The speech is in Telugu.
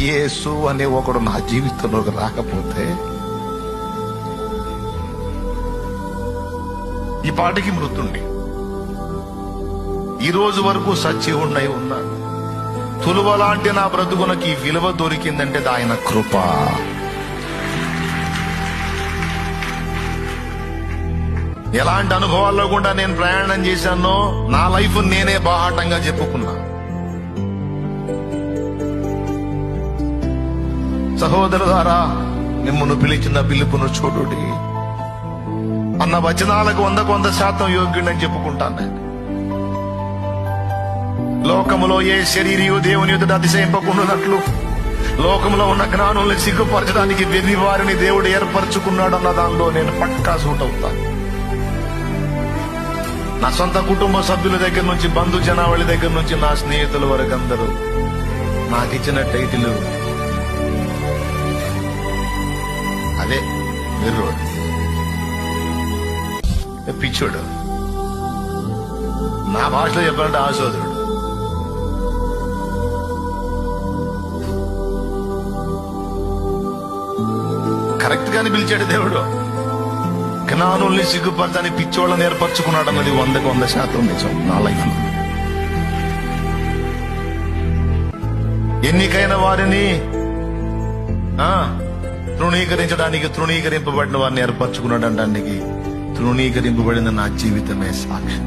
యేసు అనే ఒకడు నా జీవితంలోకి రాకపోతే ఈ పాటికి మృతుండి. ఈ రోజు వరకు సజీవుడై ఉన్నాడు. తులువలాంటి నా బ్రతుకునకి విలువ దొరికిందంటే ఆయన కృప. ఎలాంటి అనుభవాల్లో కూడా నేను ప్రయాణం చేశానో నా లైఫ్ నేనే బాహాటంగా చెప్పుకున్నా. సహోదరులారా, మిమ్మల్ని పిలిచిన పిలుపును చూడుడి అన్న వచనాలకు 100% యోగ్యుడని చెప్పుకుంటాను నేను. లోకములో ఏ శరీరియు దేవుని ఎదుట అతిశయింపకుండానట్లు లోకంలో ఉన్న జ్ఞానుల్ని సిగ్గుపరచడానికి వెర్రి వారిని దేవుడు ఏర్పరచుకున్నాడు అన్న దానిలో నేను పక్కా సూట్ అవుతాను. నా సొంత కుటుంబ సభ్యుల దగ్గర నుంచి, బంధు జనావళి దగ్గర నుంచి, నా స్నేహితుల వరకు అందరూ నాకు ఇచ్చిన టైటిల్ అదే, వెర్రోడు, పిచ్చోడు, నా భాషలో చెప్పాలంటే ఆశోదరుడు. కరెక్ట్ గానే పిలిచాడు దేవుడు. జ్ఞానుల్ని సిగ్గుపరచని పిచ్చోళ్ళని ఏర్పరచుకున్నాడు అన్నది 100% నిజం నా లైఫ్ లో. ఎన్నికైన వారిని తృణీకరించడానికి తృణీకరింపబడిన వారిని ఏర్పరచుకున్నాడు అనడానికి తృణీకరింపబడిన నా జీవితమే సాక్షి.